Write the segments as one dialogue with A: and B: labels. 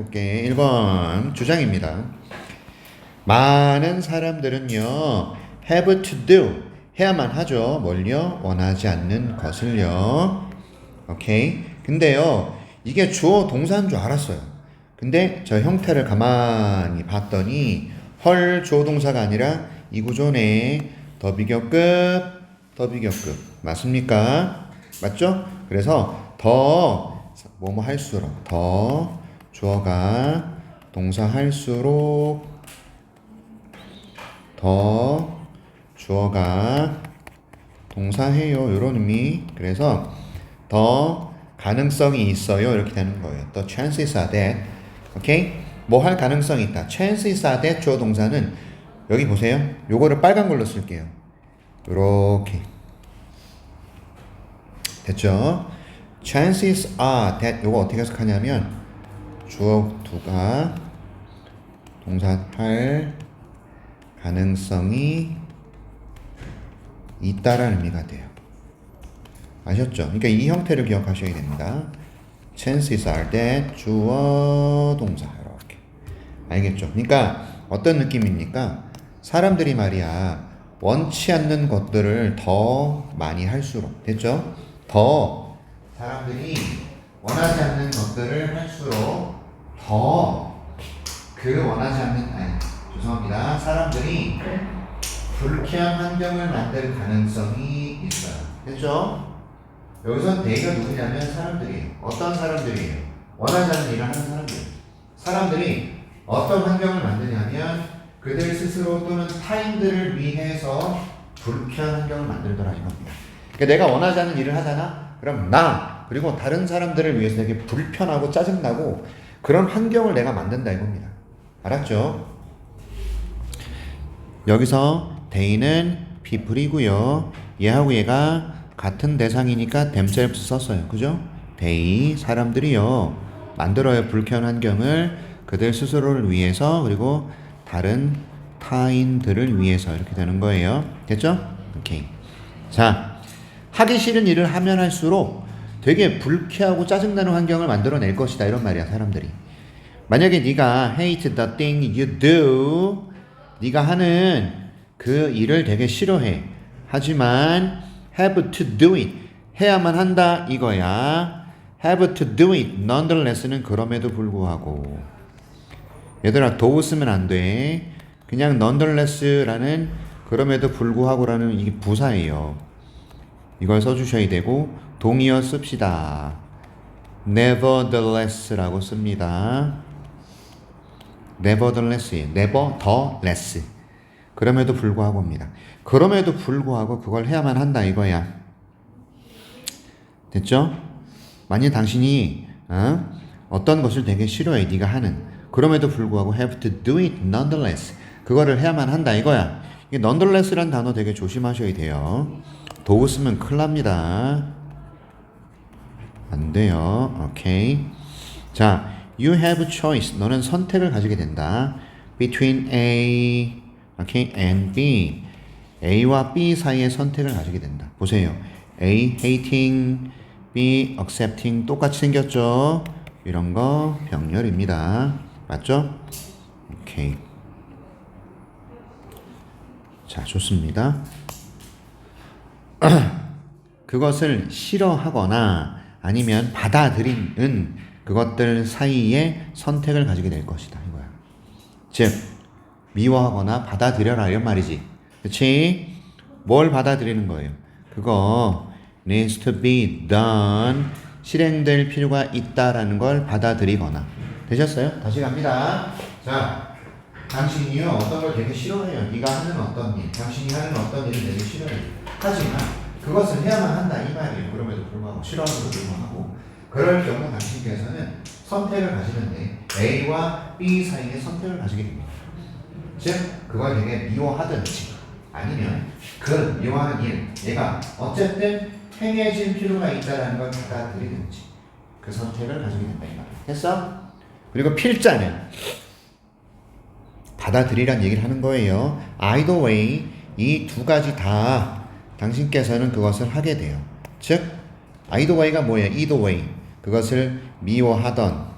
A: 볼게. 1번 주장입니다. 많은 사람들은요, have to do, 해야만 하죠. 뭘요? 원하지 않는 것을요. 오케이. 근데요, 이게 주어 동사인 줄 알았어요. 근데 저 형태를 가만히 봤더니 헐 주어 동사가 아니라 이 구조네. 더 비교급, 더 비교급. 맞습니까? 맞죠? 그래서 더 뭐뭐 할수록 더 주어가 동사 할수록 더 주어가 동사해요. 이런 의미. 그래서 더 가능성이 있어요. 이렇게 되는 거예요. The chances are that. 오케이? 뭐 할 가능성이 있다. chances are that 주어 동사는 여기 보세요. 요거를 빨간 걸로 쓸게요. 요렇게. 됐죠? chances are that 요거 어떻게 해석하냐면 주어 두가 동사 할 가능성이 있다라는 의미가 돼요. 아셨죠? 그러니까 이 형태를 기억하셔야 됩니다. chances are that 주어 동사 이렇게. 알겠죠? 그러니까 어떤 느낌입니까? 사람들이 말이야 원치 않는 것들을 더 많이 할수록 됐죠? 더 사람들이 원하지 않는 것들을 할수록 더 그 원하지 않는 죄송합니다. 사람들이 불쾌한 환경을 만들 가능성이 있어요. 됐죠? 여기서 대가 누구냐면 사람들이에요. 어떤 사람들이에요? 원하지 않는 일을 하는 사람들이에요. 사람들이 어떤 환경을 만드냐면 그들 스스로 또는 타인들을 위해서 불쾌한 환경을 만들더라 이겁니다. 그러니까 내가 원하지 않는 일을 하잖아? 그럼 나 그리고 다른 사람들을 위해서 되게 불편하고 짜증나고 그런 환경을 내가 만든다 이겁니다. 알았죠? 여기서 they는 people이고요. 얘하고 얘가 같은 대상이니까 themselves 썼어요. 그죠? they 사람들이요. 만들어요. 불쾌한 환경을 그들 스스로를 위해서 그리고 다른 타인들을 위해서 이렇게 되는 거예요. 됐죠? 오케이. 자, 하기 싫은 일을 하면 할수록 되게 불쾌하고 짜증나는 환경을 만들어낼 것이다. 이런 말이야, 사람들이. 만약에 네가 hate the thing you do, 네가 하는 그 일을 되게 싫어해. 하지만 have to do it, 해야만 한다 이거야. have to do it, nonetheless는 그럼에도 불구하고. 얘들아, do 쓰면 안 돼. 그냥 nonetheless라는 그럼에도 불구하고라는 이게 부사예요. 이걸 써주셔야 되고 동의어 씁시다. nevertheless라고 씁니다. nevertheless예요. nevertheless. 그럼에도 불구하고입니다. 그럼에도 불구하고 그걸 해야만 한다 이거야. 됐죠? 만약 당신이 어떤 것을 되게 싫어해 네가 하는 그럼에도 불구하고 have to do it nonetheless. 그거를 해야만 한다 이거야. 이 nonetheless라는 단어 되게 조심하셔야 돼요. 도구 쓰면 큰일 납니다. 안 돼요. 오케이. 자, you have choice. 너는 선택을 가지게 된다. between A, okay, and B. A와 B 사이의 선택을 가지게 된다. 보세요. A hating, B accepting 똑같이 생겼죠? 이런 거 병렬입니다. 맞죠? 오케이. 자, 좋습니다. 그것을 싫어하거나 아니면 받아들이는 그것들 사이에 선택을 가지게 될 것이다 이거야. 즉 미워하거나 받아들여라 이런 말이지. 그치? 뭘 받아들이는 거예요? 그거 needs to be done, 실행될 필요가 있다라는 걸 받아들이거나. 되셨어요? 다시 갑니다. 자, 당신이요 어떤 걸 되게 싫어해요. 네가 하는 어떤 일, 당신이 하는 어떤 일을 되게 싫어해요. 하지만 그것을 해야만 한다 이 말이에요. 그럼에도 불구하고 싫어하는 불구하고 그럴 경우 당신께서는 선택을 가지는데 A와 B 사이에 선택을 가지게 됩니다. 즉 그걸 되게 미워하든지 아니면 그 미워하는 일 얘가 어쨌든 행해질 필요가 있다는 걸 받아들이든지 그 선택을 가지게 된다 이 말이에요. 됐어? 그리고 필자는 받아들이란 얘기를 하는 거예요. Either way 이 두 가지 다 당신께서는 그것을 하게 돼요. 즉 either way가 뭐예요? either way 그것을 미워하던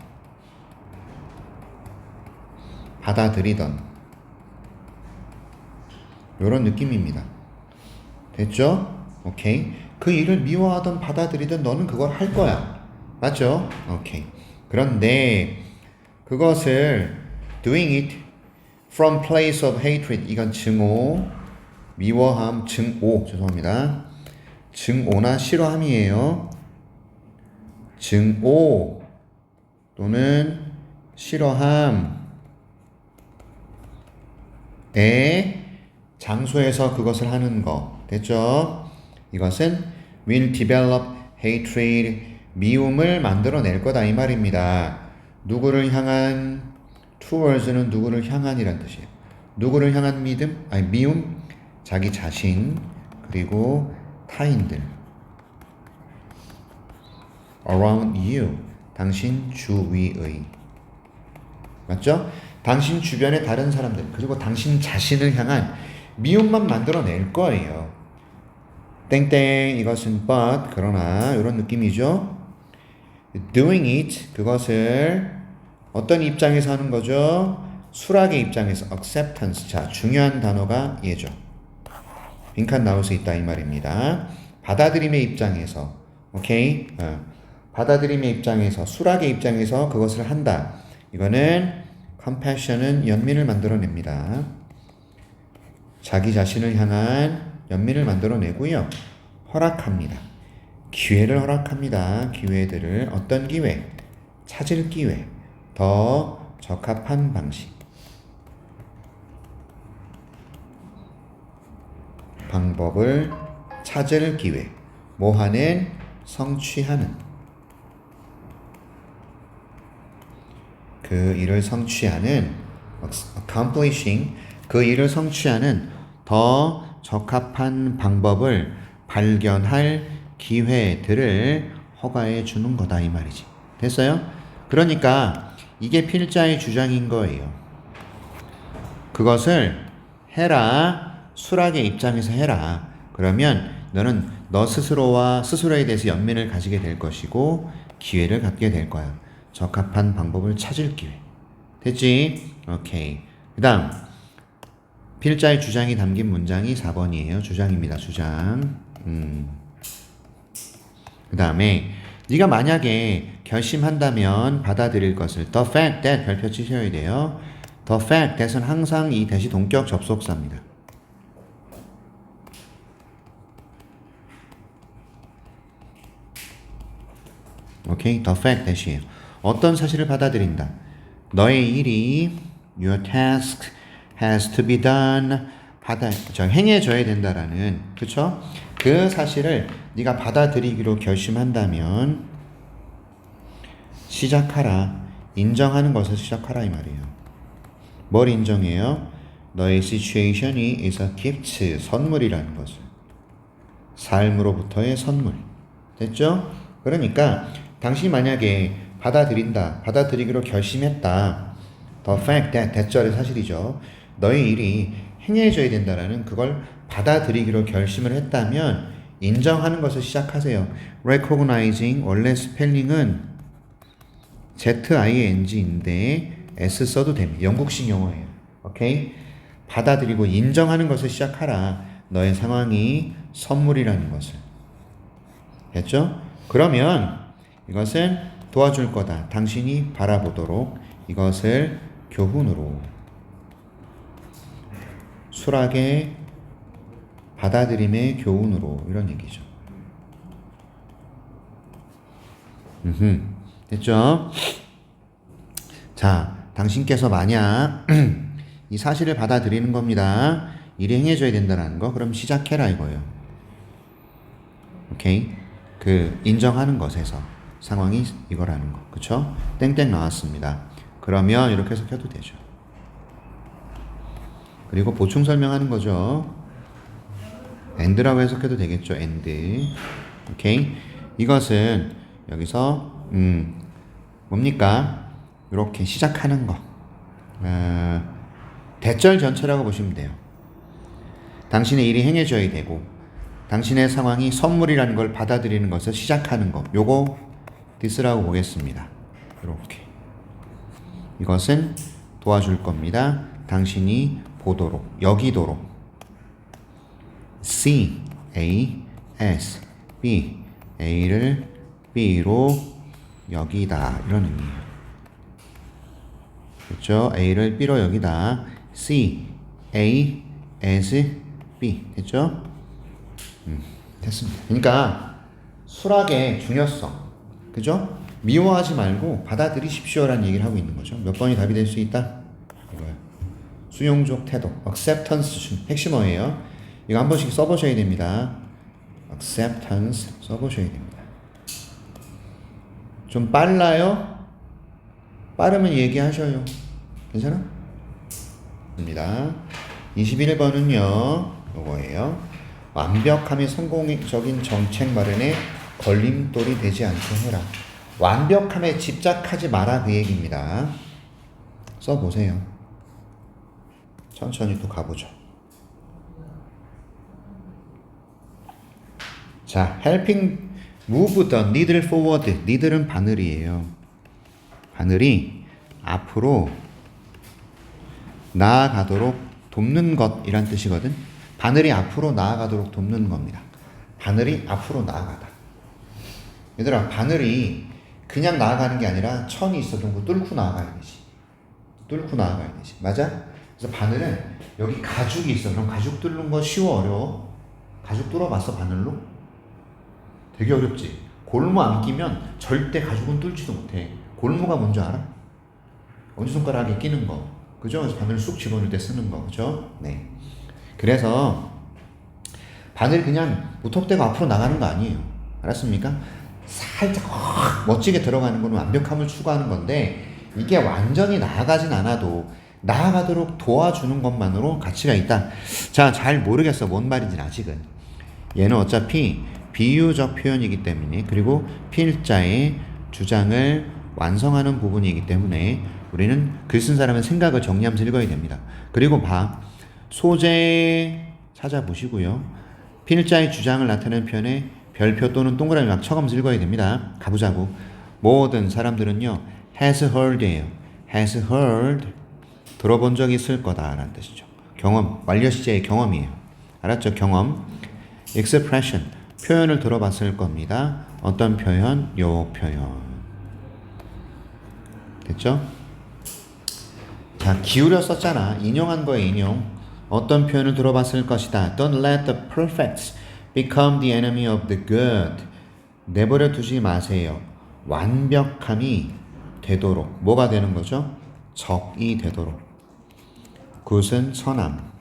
A: 받아들이던 이런 느낌입니다. 됐죠? 오케이. 그 일을 미워하던 받아들이던 너는 그걸 할 거야. 맞죠? 오케이. 그런데 그것을 doing it from place of hatred 이건 증오 미워함 증오 죄송합니다. 증오나 싫어함이에요. 증오 또는 싫어함의 장소에서 그것을 하는 거 됐죠? 이것은 will develop hatred 미움을 만들어낼 거다 이 말입니다. 누구를 향한 towards는 누구를 향한이란 뜻이에요. 누구를 향한 믿음? 아니 미움? 자기 자신 그리고 타인들 around you 당신 주위의 맞죠? 당신 주변의 다른 사람들 그리고 당신 자신을 향한 미움만 만들어낼 거예요. 땡땡 이것은 but 그러나 이런 느낌이죠. doing it 그것을 어떤 입장에서 하는 거죠? 수락의 입장에서 acceptance 자 중요한 단어가 얘죠. 빈칸 나올 수 있다 이 말입니다. 받아들임의 입장에서 오케이 받아들임의 입장에서 수락의 입장에서 그것을 한다. 이거는 compassion은 연민을 만들어냅니다. 자기 자신을 향한 연민을 만들어내고요. 허락합니다. 기회를 허락합니다. 기회들을 어떤 기회? 찾을 기회. 더 적합한 방식. 방법을 찾을 기회. 뭐 하는? 성취하는. 그 일을 성취하는 accomplishing 그 일을 성취하는 더 적합한 방법을 발견할 기회들을 허가해 주는 거다 이 말이지. 됐어요? 그러니까 이게 필자의 주장인 거예요. 그것을 해라. 수락의 입장에서 해라. 그러면 너는 너 스스로와 스스로에 대해서 연민을 가지게 될 것이고 기회를 갖게 될 거야. 적합한 방법을 찾을 기회. 됐지? 오케이. 그 다음 필자의 주장이 담긴 문장이 4번이에요. 주장입니다. 주장. 그 다음에 네가 만약에 결심한다면 받아들일 것을 the fact that 별표 치셔야 돼요. the fact that은 항상 이 대시 동격 접속사입니다. 오케이? the fact that이에요. 어떤 사실을 받아들인다. 너의 일이 your task has to be done 행해져야 된다라는 그쵸? 그 사실을 네가 받아들이기로 결심한다면 시작하라. 인정하는 것을 시작하라 이 말이에요. 뭘 인정해요? 너의 situation이 is a gift 선물이라는 것을 삶으로부터의 선물 됐죠? 그러니까 당신이 만약에 받아들이기로 결심했다. The fact that 대절의 사실이죠. 너의 일이 행해져야 된다라는 그걸 받아들이기로 결심을 했다면 인정하는 것을 시작하세요. recognizing 원래 스펠링은 ZING인데 S 써도 됩니다. 영국식 용어예요. 오케이? 받아들이고 인정하는 것을 시작하라. 너의 상황이 선물이라는 것을. 됐죠? 그러면 이것은 도와줄 거다. 당신이 바라보도록 이것을 교훈으로 수락의 받아들임의 교훈으로 이런 얘기죠. 됐죠? 자, 당신께서 만약 이 사실을 받아들이는 겁니다. 일이 행해져야 된다는 거. 그럼 시작해라 이거예요. 오케이? 그 인정하는 것에서 상황이 이거라는 거. 그쵸? 땡땡 나왔습니다. 그러면 이렇게 해석해도 되죠. 그리고 보충 설명하는 거죠. and라고 해석해도 되겠죠. and. 오케이? 이것은 여기서 뭡니까? 이렇게 시작하는 거. 대절 전체라고 보시면 돼요. 당신의 일이 행해져야 되고 당신의 상황이 선물이라는 걸 받아들이는 것을 시작하는 거. 요거 this라고 보겠습니다. 이렇게. 이것은 도와줄 겁니다. 당신이 보도록, 여기도록. C, A, S, B. A를 B로 여기다. 이런 의미예요. 됐죠? A를 B로 여기다. C, A, S, B. 됐죠? 됐습니다. 그러니까 수락의 중요성. 그죠? 미워하지 말고 받아들이십시오라는 얘기를 하고 있는 거죠. 몇 번이 답이 될 수 있다? 이거예요. 수용적 태도. acceptance 핵심어예요. 이거 한 번씩 써보셔야 됩니다. acceptance 써보셔야 됩니다. 좀 빨라요? 빠르면 얘기하셔요. 괜찮아? 입니다. 21번은요. 요거예요. 완벽함이 성공적인 정책 마련에 걸림돌이 되지 않게 해라. 완벽함에 집착하지 마라 그 얘기입니다. 써보세요. 천천히 또 가보죠. 자, helping move the needle forward. needle은 바늘이에요. 바늘이 앞으로 나아가도록 돕는 것이란 뜻이거든. 바늘이 앞으로 나아가도록 돕는 겁니다. 바늘이 앞으로 나아가다. 얘들아, 바늘이 그냥 나아가는 게 아니라 천이 있어도 그 뚫고 나아가야 되지. 뚫고 나아가야 되지. 맞아? 그래서 바늘은 여기 가죽이 있어. 그럼 가죽 뚫는 거 쉬워, 어려워? 가죽 뚫어봤어, 바늘로? 되게 어렵지. 골무 안 끼면 절대 가죽은 뚫지도 못해. 골무가 뭔지 알아? 엄지손가락에 끼는 거. 그죠? 그래서 바늘 쑥 집어넣을 때 쓰는 거. 그죠? 네. 그래서 바늘 그냥 무턱대고 앞으로 나가는 거 아니에요. 알았습니까? 살짝 멋지게 들어가는 거는 완벽함을 추구하는 건데 이게 완전히 나아가진 않아도 나아가도록 도와주는 것만으로 가치가 있다. 자, 잘 모르겠어. 뭔 말인지는 아직은. 얘는 어차피 비유적 표현이기 때문에 그리고 필자의 주장을 완성하는 부분이기 때문에 우리는 글 쓴 사람은 생각을 정리하면서 읽어야 됩니다. 그리고 소재 찾아보시고요. 필자의 주장을 나타내는 표현에 별표 또는 동그라미 막 쳐가면서 읽어야 됩니다. 가보자고. 모든 사람들은요. has heard예요. has heard. 들어본 적이 있을 거다라는 뜻이죠. 경험. 완료 시제의 경험이에요. 알았죠? 경험. expression. 표현을 들어봤을 겁니다. 어떤 표현? 요 표현. 됐죠? 자, 기울여 썼잖아. 인용한 거에 인용. 어떤 표현을 들어봤을 것이다. Don't let the perfect become the enemy of the good. 내버려 두지 마세요. 완벽함이 되도록. 뭐가 되는 거죠? 적이 되도록. 굿은 선함.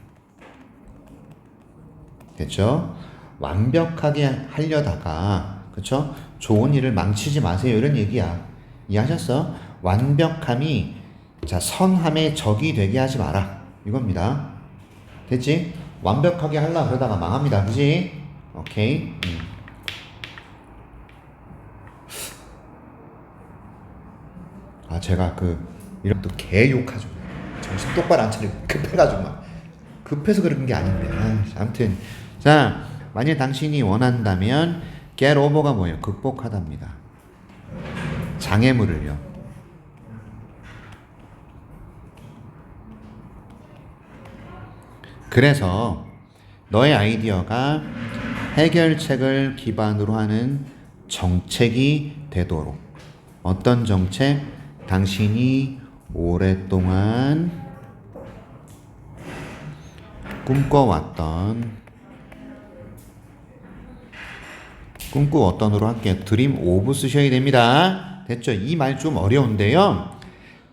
A: 됐죠? 완벽하게 하려다가, 그쵸? 좋은 일을 망치지 마세요. 이런 얘기야. 이해하셨어? 완벽함이, 자, 선함의 적이 되게 하지 마라. 이겁니다. 됐지? 완벽하게 하려고 그러다가 망합니다. 그지? 오케이. 아, 제가 이런 또 개 욕하죠. 정신 똑바로 안 차리고 급해가지고 막. 급해서 그런 게 아닌데. 아무튼. 자, 만약 당신이 원한다면 get over가 뭐예요? 극복하답니다. 장애물을요. 그래서 너의 아이디어가 해결책을 기반으로 하는 정책이 되도록. 어떤 정책? 당신이 오랫동안 꿈꿔왔던으로 할게요. 드림 오브 쓰셔야 됩니다. 됐죠? 이 말 좀 어려운데요.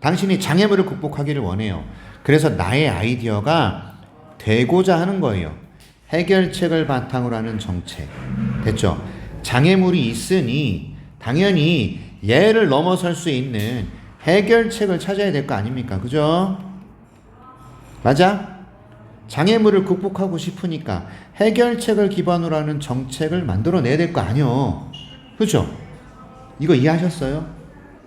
A: 당신이 장애물을 극복하기를 원해요. 그래서 나의 아이디어가 되고자 하는 거예요. 해결책을 바탕으로 하는 정책. 됐죠? 장애물이 있으니 당연히 얘를 넘어설 수 있는 해결책을 찾아야 될 거 아닙니까? 그죠? 맞아? 장애물을 극복하고 싶으니까 해결책을 기반으로 하는 정책을 만들어내야 될 거 아니요. 그죠? 이거 이해하셨어요?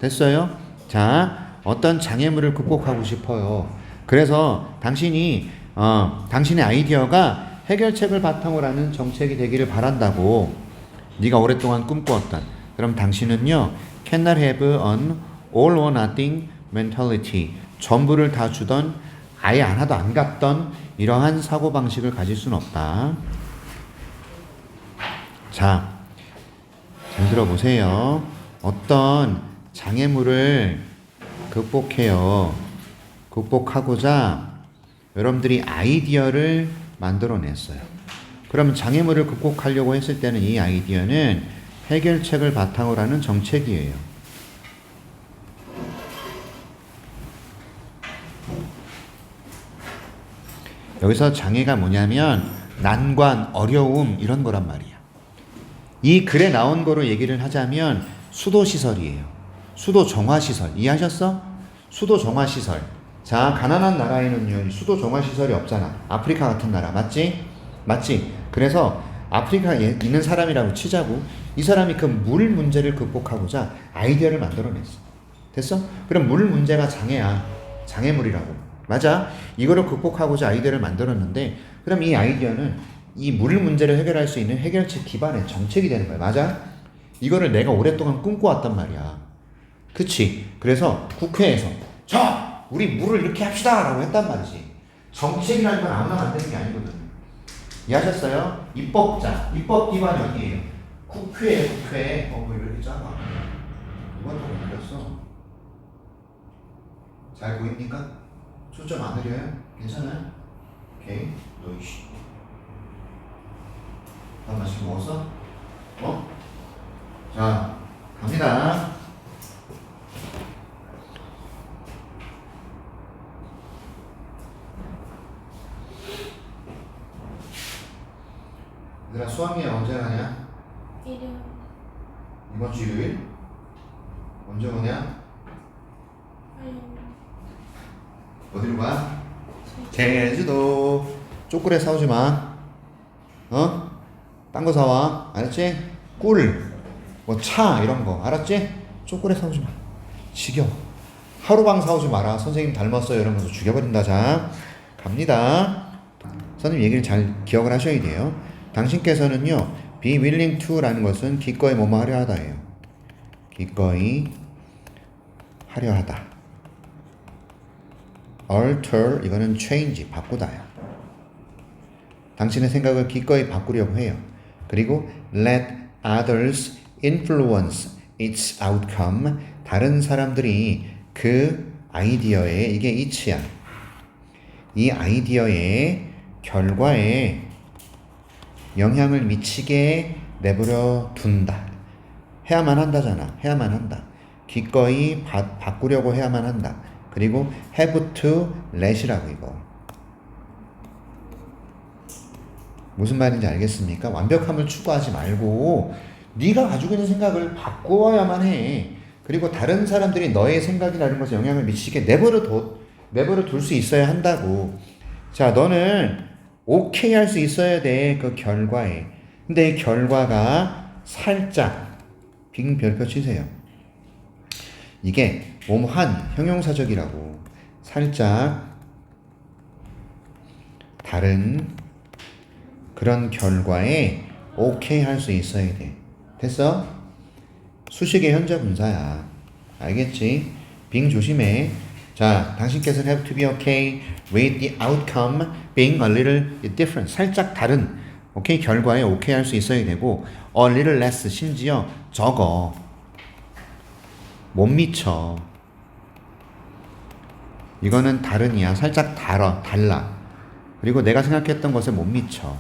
A: 됐어요? 자, 어떤 장애물을 극복하고 싶어요. 그래서 당신의 아이디어가 해결책을 바탕으로 하는 정책이 되기를 바란다고. 네가 오랫동안 꿈꾸었던. 그럼 당신은요, cannot have an all or nothing mentality. 전부를 다 주던 아예 안 하도 안 갔던 이러한 사고방식을 가질 수는 없다. 자, 잘 들어보세요. 어떤 장애물을 극복하고자 여러분들이 아이디어를 만들어냈어요. 그럼 장애물을 극복하려고 했을 때는 이 아이디어는 해결책을 바탕으로 하는 정책이에요. 여기서 장애가 뭐냐면 난관, 어려움 이런 거란 말이야. 이 글에 나온 거로 얘기를 하자면 수도시설이에요. 수도정화시설. 이해하셨어? 수도정화시설. 자, 가난한 나라에는요, 수도정화시설이 없잖아. 아프리카 같은 나라. 맞지? 맞지? 그래서 아프리카에 있는 사람이라고 치자고. 이 사람이 그 물 문제를 극복하고자 아이디어를 만들어냈어. 됐어? 그럼 물 문제가 장애야. 장애물이라고. 맞아? 이거를 극복하고자 아이디어를 만들었는데, 그럼 이 아이디어는 이 물 문제를 해결할 수 있는 해결책 기반의 정책이 되는 거야. 맞아? 이거를 내가 오랫동안 꿈꿔왔단 말이야. 그치? 그래서 국회에서 자, 우리 물을 이렇게 합시다 라고 했단 말이지. 정책이라는 건 아무나 만드는 게 아니거든. 이해하셨어요? 입법자, 입법 기관이 어디예요? 국회에. 왜 이렇게 작아? 누가 또 올렸어? 잘 보입니까? 초점 안 느려요? 괜찮아요? 오케이. 너이씨. 밥 맛있게 먹었어? 자, 갑니다. 얘들아, 수학여행 언제 가냐?
B: 일요일.
A: 이번 주 일요일? 언제 오냐?
B: 화요일.
A: 어디로 가? 제주도. 초콜릿 사오지 마. 딴 거 사와. 알았지? 꿀, 뭐 차 이런 거. 알았지? 초콜릿 사오지 마. 지겨워. 하루방 사오지 마라. 선생님 닮았어요 이러면서 죽여버린다. 자, 갑니다. 선생님 얘기를 잘 기억을 하셔야 돼요. 당신께서는요, be willing to라는 것은 기꺼이 뭐뭐 하려 하다예요. 기꺼이 하려 하다. alter, 이거는 change, 바꾸다야. 당신의 생각을 기꺼이 바꾸려고 해요. 그리고 let others influence its outcome, 다른 사람들이 그 아이디어에, 이게 it이야. 이 아이디어의 결과에 영향을 미치게 내버려 둔다. 해야만 한다잖아. 해야만 한다. 기꺼이 바꾸려고 해야만 한다. 그리고 have to let이라고 이거. 무슨 말인지 알겠습니까? 완벽함을 추구하지 말고 네가 가지고 있는 생각을 바꾸어야만 해. 그리고 다른 사람들이 너의 생각이라는 것에 영향을 미치게 내버려 둘 수 있어야 한다고. 자, 너는 오케이 할 수 있어야 돼. 그 결과에. 근데 이 결과가 살짝 빙 별표 치세요. 이게 몸한 형용사적이라고. 살짝 다른 그런 결과에 오케이 할 수 있어야 돼. 됐어? 수식의 현재 분사야. 알겠지? 빙 조심해. 자, 당신께서는 have to be okay with the outcome being a little different. 살짝 다른, 오케이, 결과에 오케이 할 수 있어야 되고, a little less, 심지어 적어. 못 미쳐. 이거는 다른이야. 살짝 달라. 그리고 내가 생각했던 것에 못 미쳐.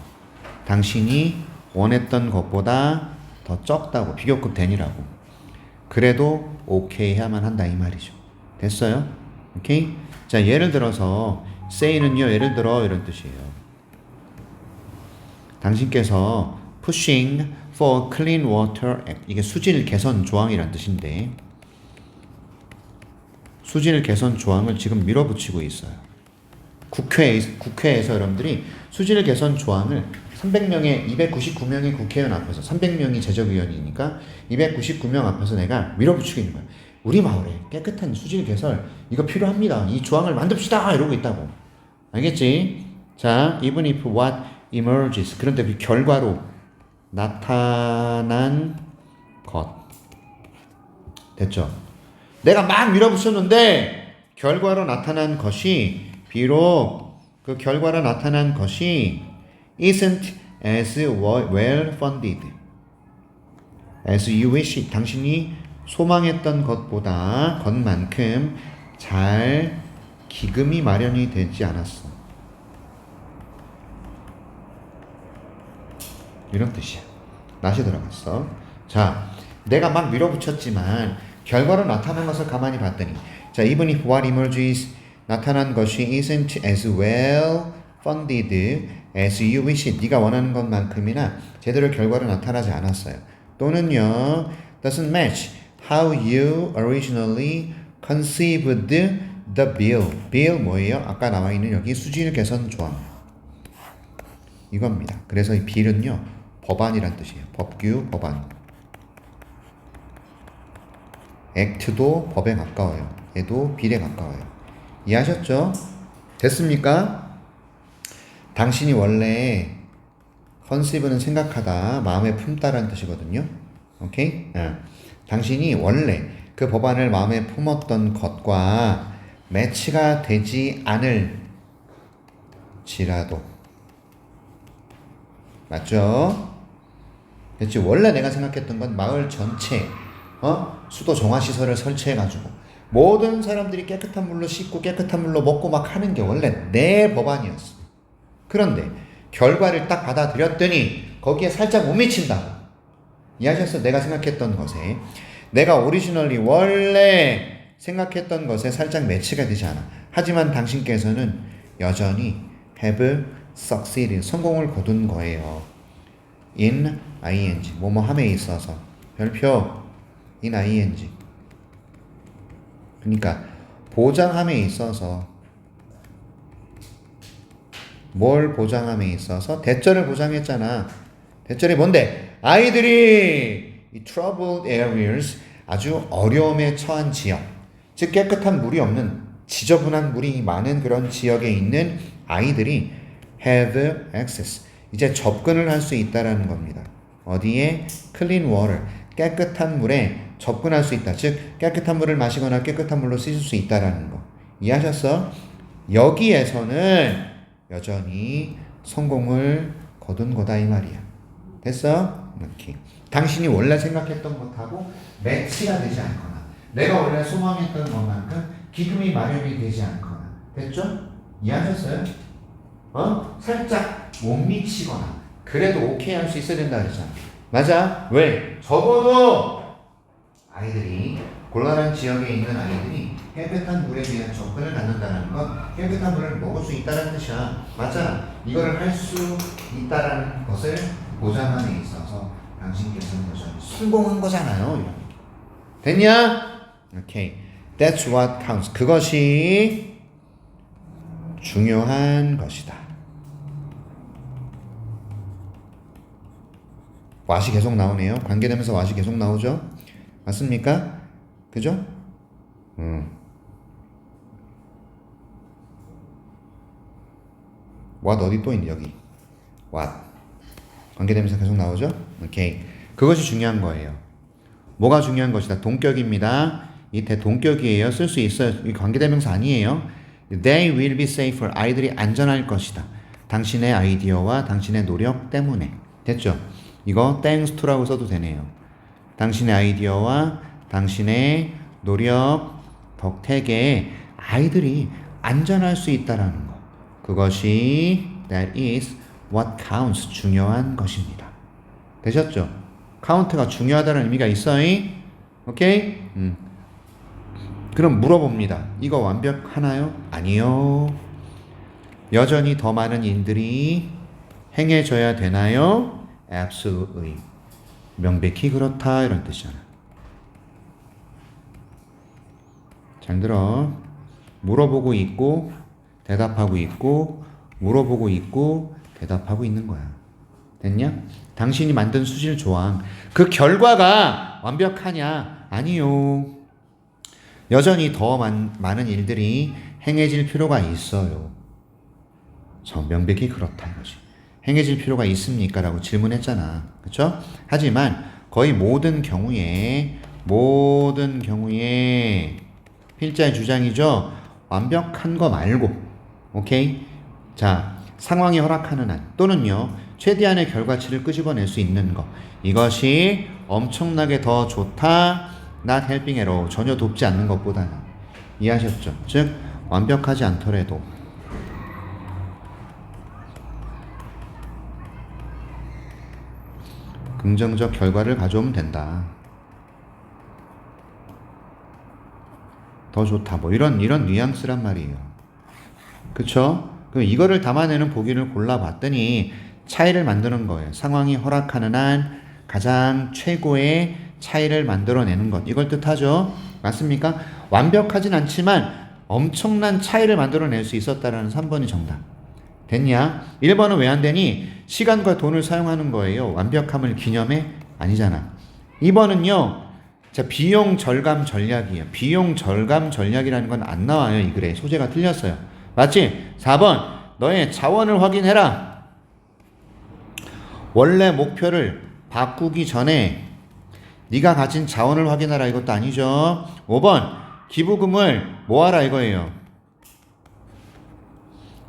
A: 당신이 원했던 것보다 더 적다고. 비교급 된이라고. 그래도 오케이 해야만 한다 이 말이죠. 됐어요? 오케이? 자, 예를 들어서 say는요, 예를 들어 이런 뜻이에요. 당신께서 pushing for clean water act, 이게 수질 개선 조항이란 뜻인데, 수질 개선 조항을 지금 밀어붙이고 있어요. 국회에서 여러분들이 수질 개선 조항을 299명의 국회의원 앞에서, 300명이 제적위원이니까 299명 앞에서 내가 밀어붙이고 있는 거야. 우리 마을에 깨끗한 수질 개설 이거 필요합니다. 이 조항을 만듭시다 이러고 있다고. 알겠지? 자, even if what emerges, 그런데 그 결과로 나타난 것. 됐죠? 내가 막 밀어붙였는데 결과로 나타난 것이 비록 그 결과로 나타난 것이 isn't as well funded as you wish. 당신이 소망했던 것만큼 잘 기금이 마련이 되지 않았어. 이런 뜻이야. 낫이 들어갔어. 자, 내가 막 밀어붙였지만 결과로 나타난 것을 가만히 봤더니, 자, even if what emerges 나타난 것이 isn't as well funded as you wish. 네가 원하는 것만큼이나 제대로 결과로 나타나지 않았어요. 또는요, doesn't match how you originally conceived the bill. bill 뭐예요? 아까 나와 있는 여기 수질 개선 조항. 이겁니다. 그래서 이 bill은요, 법안이란 뜻이에요. 법규, 법안. act도 법에 가까워요. 얘도 bill에 가까워요. 이해하셨죠? 됐습니까? 당신이 원래 conceive는 생각하다, 마음에 품다라는 뜻이거든요. 오케이? 당신이 원래 그 법안을 마음에 품었던 것과 매치가 되지 않을지라도, 맞죠? 그렇지. 원래 내가 생각했던 건 마을 전체 수도 정화시설을 설치해가지고 모든 사람들이 깨끗한 물로 씻고 깨끗한 물로 먹고 막 하는 게 원래 내 법안이었어. 그런데 결과를 딱 받아들였더니 거기에 살짝 못 미친다고. 이해하셨어? 내가 생각했던 것에, 내가 오리지널리 원래 생각했던 것에 살짝 매치가 되지 않아. 하지만 당신께서는 여전히 have succeeded, 성공을 거둔 거예요. in ing, 뭐뭐 함에 있어서. 별표 in ing. 그러니까 보장함에 있어서, 뭘 보장함에 있어서? 대절을 보장했잖아. 대절이 뭔데? 아이들이 이 troubled areas, 아주 어려움에 처한 지역, 즉 깨끗한 물이 없는, 지저분한 물이 많은 그런 지역에 있는 아이들이 have access, 이제 접근을 할 수 있다라는 겁니다. 어디에? clean water, 깨끗한 물에 접근할 수 있다. 즉 깨끗한 물을 마시거나 깨끗한 물로 씻을 수 있다라는 거. 이해하셨어? 여기에서는 여전히 성공을 거둔 거다 이 말이야. 됐어? 이렇게. 당신이 원래 생각했던 것하고 매치가 되지 않거나, 내가 원래 소망했던 것만큼 기금이 마련이 되지 않거나. 됐죠? 이해하셨어요? 살짝 못 미치거나 그래도 오케이 할 수 있어야 된다 그랬잖아. 맞아? 왜? 적어도 아이들이, 곤란한 지역에 있는 아이들이 깨끗한 물에 대한 접근을 갖는다는 건 깨끗한 물을 먹을 수 있다는 뜻이야. 맞잖아. 이거를 할 수 있다는 것을 보장함에 있어서 당신께서는 여전히 성공한 거잖아요. 됐냐? 오케이. That's what counts. 그것이 중요한 것이다. what이 계속 나오네요. 관계되면서 what이 계속 나오죠? 맞습니까? 그죠? what 어디 또 있니? 여기 what 관계되면서 계속 나오죠? 오케이. 그것이 중요한 거예요. 뭐가 중요한 것이다? 동격입니다. 이 대동격이에요. 쓸 수 있어요. 이 관계대명사 아니에요. They will be safer. 아이들이 안전할 것이다. 당신의 아이디어와 당신의 노력 때문에. 됐죠? 이거 thanks to라고 써도 되네요. 당신의 아이디어와 당신의 노력 덕택에 아이들이 안전할 수 있다라는 거. 그것이 that is what counts. 중요한 것입니다. 되셨죠? 카운트가 중요하다는 의미가 있어요. 오케이? 그럼 물어봅니다. 이거 완벽하나요? 아니요. 여전히 더 많은 일들이 행해져야 되나요? Absolutely. 명백히 그렇다 이런 뜻이잖아. 잘 들어. 물어보고 있고 대답하고 있고 물어보고 있고 대답하고 있는 거야. 됐냐? 당신이 만든 수질 조항, 그 결과가 완벽하냐? 아니요. 여전히 더 많은 일들이 행해질 필요가 있어요. 명백히 그렇다 이거지. 행해질 필요가 있습니까? 라고 질문했잖아. 그쵸? 하지만 거의 모든 경우에 필자의 주장이죠. 완벽한 거 말고, 오케이? 자, 상황이 허락하는 한 또는요 최대한의 결과치를 끄집어낼 수 있는 거, 이것이 엄청나게 더 좋다. not helping at all. 전혀 돕지 않는 것보다는. 이해하셨죠? 즉 완벽하지 않더라도 긍정적 결과를 가져오면 된다. 더 좋다. 뭐 이런 뉘앙스란 말이에요. 그쵸? 그럼 이거를 담아내는 보기를 골라봤더니 차이를 만드는 거예요. 상황이 허락하는 한 가장 최고의 차이를 만들어내는 것. 이걸 뜻하죠? 맞습니까? 완벽하진 않지만 엄청난 차이를 만들어낼 수 있었다라는 3번이 정답. 됐냐? 1번은 왜 안 되니? 시간과 돈을 사용하는 거예요. 완벽함을 기념해? 아니잖아. 2번은요. 자, 비용 절감 전략이에요. 비용 절감 전략이라는 건 안 나와요. 이 글에. 소재가 틀렸어요. 맞지? 4번. 너의 자원을 확인해라. 원래 목표를 바꾸기 전에 네가 가진 자원을 확인하라. 이것도 아니죠. 5번. 기부금을 모아라 이거예요.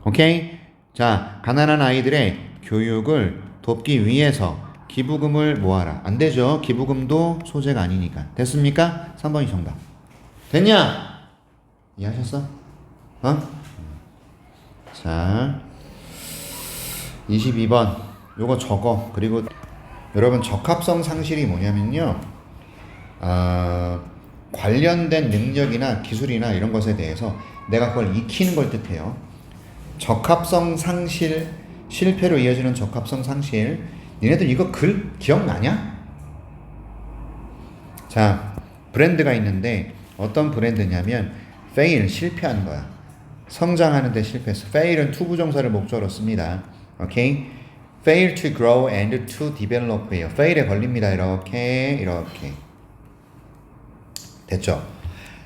A: 오케이? 자, 가난한 아이들의 교육을 돕기 위해서 기부금을 모아라. 안 되죠. 기부금도 소재가 아니니까. 됐습니까? 3번이 정답. 됐냐? 이해하셨어? 어? 자, 22번. 요거 적어. 그리고 여러분 적합성 상실이 뭐냐면요. 관련된 능력이나 기술이나 이런 것에 대해서 내가 그걸 익히는 걸 뜻해요. 적합성 상실, 실패로 이어지는 적합성 상실. 니네들 이거 글 기억나냐? 자, 브랜드가 있는데 어떤 브랜드냐면 fail, 실패한 거야. 성장하는 데 실패했어. fail은 투부정사를 목적으로 씁니다. 오케이? fail to grow and to develop예요. fail에 걸립니다. 이렇게. 됐죠?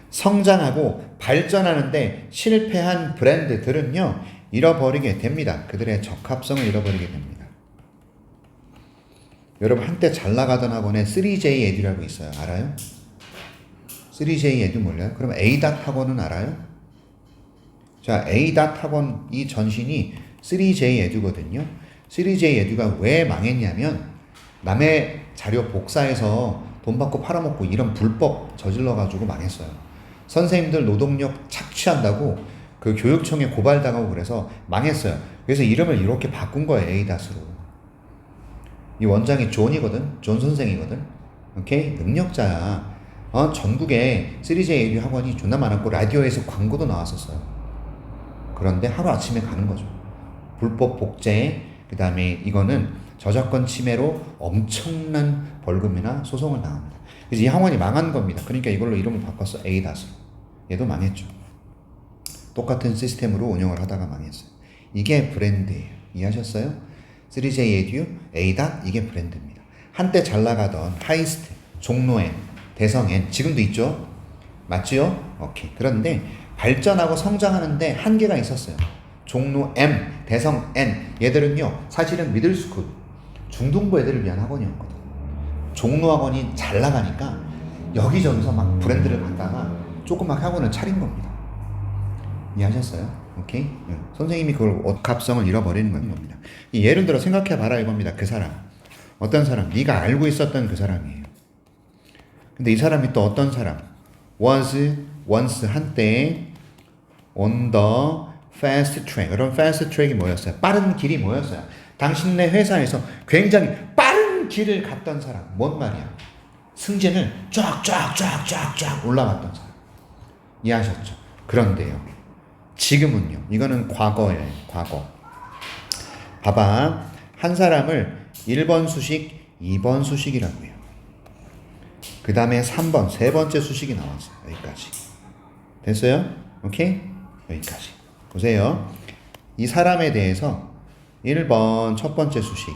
A: 성장하고 발전하는데 실패한 브랜드들은요 잃어버리게 됩니다. 그들의 적합성을 잃어버리게 됩니다. 여러분 한때 잘 나가던 학원에 3J 에듀라고 있어요. 알아요? 3J 에듀 몰라요? 그럼 A.DOT 학원은 알아요? 자, A.DOT 학원 이 전신이 3J 에듀거든요. 3J 에듀가 왜 망했냐면 남의 자료 복사해서 돈 받고 팔아먹고 이런 불법 저질러가지고 망했어요. 선생님들 노동력 착취한다고 그 교육청에 고발당하고 그래서 망했어요. 그래서 이름을 이렇게 바꾼 거예요. A.DOT으로. 이 원장이 존이거든. 존 선생이거든. 오케이? 능력자야. 전국에 3J 에듀 학원이 존나 많았고 라디오에서 광고도 나왔었어요. 그런데 하루아침에 가는 거죠. 불법 복제, 그 다음에 이거는 저작권 침해로 엄청난 벌금이나 소송을 당합니다. 그래서 이 학원이 망한 겁니다. 그러니까 이걸로 이름을 바꿨어. A.DOT으로. 얘도 망했죠. 똑같은 시스템으로 운영을 하다가 망했어요. 이게 브랜드예요. 이해하셨어요? 3J 에듀, A.DOT 이게 브랜드입니다. 한때 잘 나가던 하이스트, 종로엔, 대성엔 지금도 있죠? 맞지요? 오케이. 그런데 발전하고 성장하는데 한계가 있었어요. 종로 M, 대성 N 얘들은요 사실은 미들스쿨, 중등부 애들을 위한 학원이었거든. 종로 학원이 잘 나가니까 여기저기서 막 브랜드를 갖다가 조그맣게 학원을 차린 겁니다. 이해하셨어요? 오케이? 선생님이 그걸 적합성을 잃어버리는 겁니다. 예를 들어 생각해봐라 이겁니다. 그 사람. 어떤 사람? 네가 알고 있었던 그 사람이에요. 근데 이 사람이 또 어떤 사람? was, once 한때 on the fast track. 그럼 fast track이 뭐였어요? 빠른 길이 뭐였어요? 당신네 회사에서 굉장히 빠른 길을 갔던 사람. 뭔 말이야? 승진을 쫙 올라갔던 사람. 이해하셨죠? 그런데요. 지금은요. 이거는 과거예요. 과거. 봐봐. 한 사람을 1번 수식, 2번 수식이라고 해요. 그 다음에 3번, 세 번째 수식이 나왔어요. 여기까지. 됐어요? 오케이? 여기까지. 보세요. 이 사람에 대해서 1번 첫 번째 수식,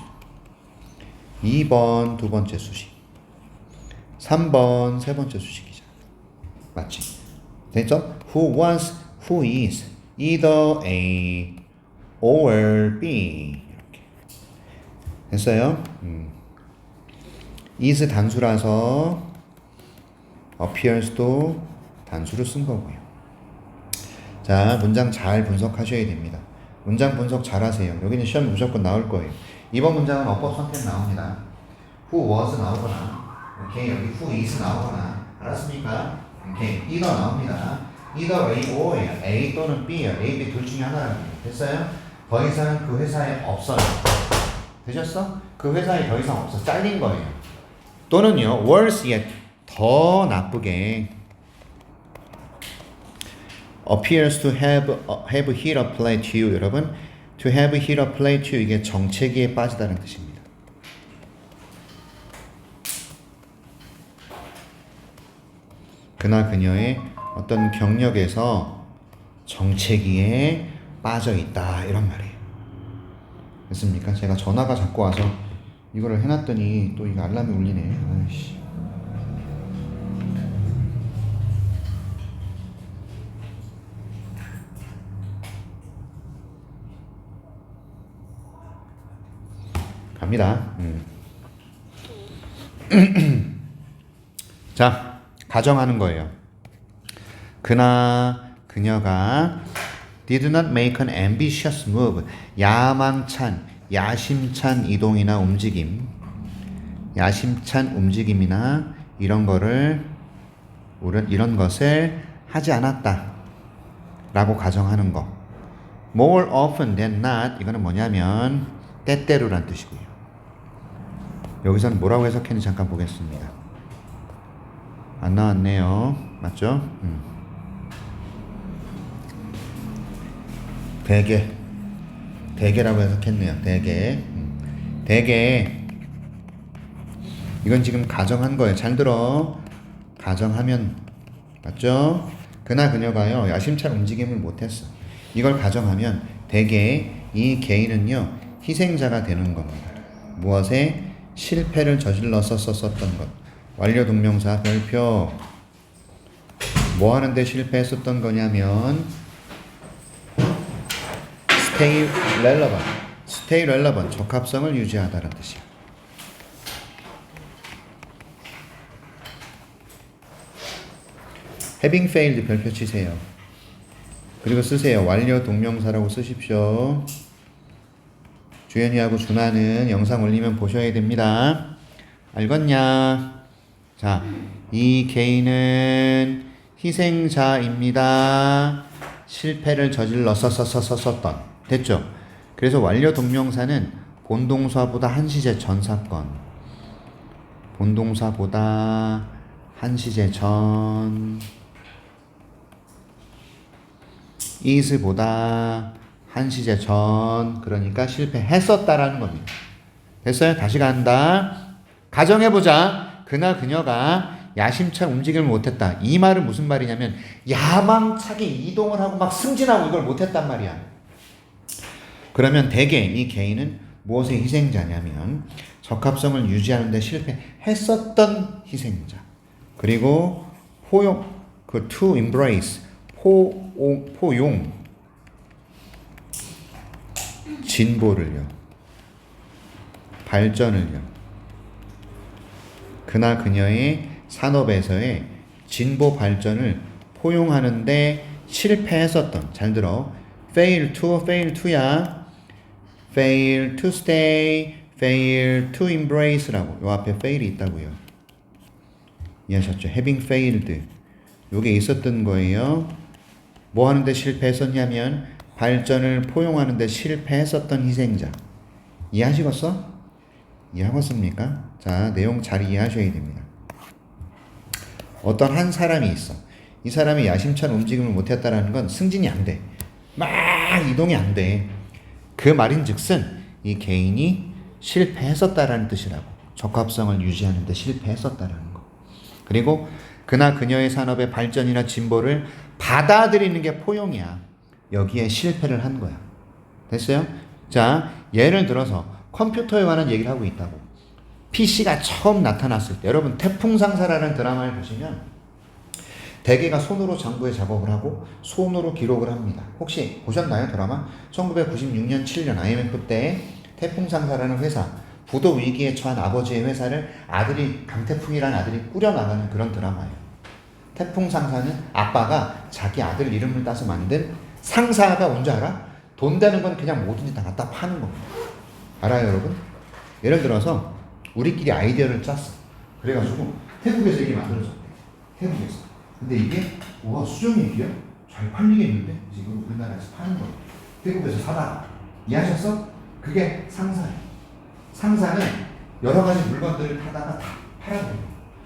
A: 2번 두 번째 수식, 3번 세 번째 수식이잖아. 맞지? 됐죠? Who was, who is, either A or B. 이렇게. 됐어요? is 단수라서 appears도 단수를 쓴 거고요. 자, 문장 잘 분석하셔야 됩니다. 문장 분석 잘 하세요. 여기는 시험에 무조건 나올 거예요. 이번 문장은 어법 선택 나옵니다. who was 나오거나, 오케이, 여기 who is 나오거나, 알았습니까? 오케이, either 나옵니다. either A or예요. A 또는 B예요. A, B 둘 중에 하나라고. 됐어요? 더 이상 그 회사에 없어요. 되셨어? 그 회사에 더 이상 없어. 잘린 거예요. 또는요, worse yet, 더 나쁘게 appears to have hit a plateau. 여러분, to have hit a plateau 이게 정체기에 빠지다는 뜻입니다. 그나 그녀의 어떤 경력에서 정체기에 빠져 있다 이런 말이에요. 됐습니까? 제가 전화가 자꾸 와서 이거를 해놨더니 또 이거 알람이 울리네. 아이씨. 갑니다. 자, 가정하는 거예요. 그녀가 did not make an ambitious move. 야망찬, 야심찬 이동이나 움직임, 야심찬 움직임이나 이런 것을 하지 않았다 라고 가정하는 거. more often than not 이거는 뭐냐면 때때로란 뜻이고요. 여기서는 뭐라고 해석했는지 잠깐 보겠습니다. 안 나왔네요. 맞죠? 대개라고 해석했네요. 대개 이건 지금 가정한 거예요. 잘 들어. 가정하면 맞죠? 그녀가요 야심찬 움직임을 못했어. 이걸 가정하면 대개 이 개인은요 희생자가 되는 겁니다. 무엇에? 실패를 저질렀었던 것. 완료 동명사 별표. 뭐 하는데 실패했었던 거냐면 stay relevant. stay relevant. 적합성을 유지하다는 뜻이에요. having failed 별표 치세요. 그리고 쓰세요. 완료 동명사라고 쓰십시오. 주연이하고 준하는 영상 올리면 보셔야 됩니다. 알겠냐? 자, 이 개인은 희생자입니다. 실패를 저질렀었던. 됐죠? 그래서 완료 동명사는 본동사보다 한 시제 전 사건. 본동사보다 한 시제 전. is보다 한 시제 전. 그러니까 실패했었다라는 겁니다. 됐어요? 다시 간다. 가정해보자. 그녀가 야심찬 움직임을 못했다. 이 말은 무슨 말이냐면 야망차게 이동을 하고 막 승진하고 이걸 못했단 말이야. 그러면 대개 이 개인은 무엇의 희생자냐면 적합성을 유지하는 데 실패했었던 희생자. 그리고 포용, to embrace, 포용, 진보를요, 발전을요, 그녀의 산업에서의 진보 발전을 포용하는데 실패했었던. 잘 들어. fail to야. fail to stay, fail to embrace라고. 요 앞에 fail이 있다고요. 이해하셨죠? having failed. 요게 있었던 거예요. 뭐 하는데 실패했었냐면 발전을 포용하는데 실패했었던 희생자. 이해하시겠어? 이해하겠습니까? 자, 내용 잘 이해하셔야 됩니다. 어떤 한 사람이 있어. 이 사람이 야심찬 움직임을 못했다라는 건 승진이 안 돼. 막 이동이 안 돼. 그 말인즉슨 이 개인이 실패했었다라는 뜻이라고. 적합성을 유지하는 데 실패했었다라는 거. 그리고 그녀의 산업의 발전이나 진보를 받아들이는 게 포용이야. 여기에 실패를 한 거야. 됐어요? 자, 예를 들어서 컴퓨터에 관한 얘기를 하고 있다고. PC가 처음 나타났을 때, 여러분 태풍상사라는 드라마를 보시면 대개가 손으로 장부에 작업을 하고 손으로 기록을 합니다. 혹시 보셨나요, 드라마? 1996년 7년 IMF 때 태풍상사라는 회사, 부도 위기에 처한 아버지의 회사를 강태풍이라는 아들이 꾸려나가는 그런 드라마예요. 태풍 상사는 아빠가 자기 아들 이름을 따서 만든 상사가 뭔지 알아? 돈 되는 건 그냥 뭐든지 다 갖다 파는 겁니다. 알아요, 여러분? 예를 들어서 우리끼리 아이디어를 짰어. 그래가지고 태국에서 이게 만들어졌대. 태국에서. 근데 이게 와 수정이 이게 잘 팔리겠는데? 지금 우리나라에서 파는 거예요. 태국에서 사다가. 이해하셨어? 그게 상사예요. 상사는 여러 가지 물건들을 타다가 다 팔아요.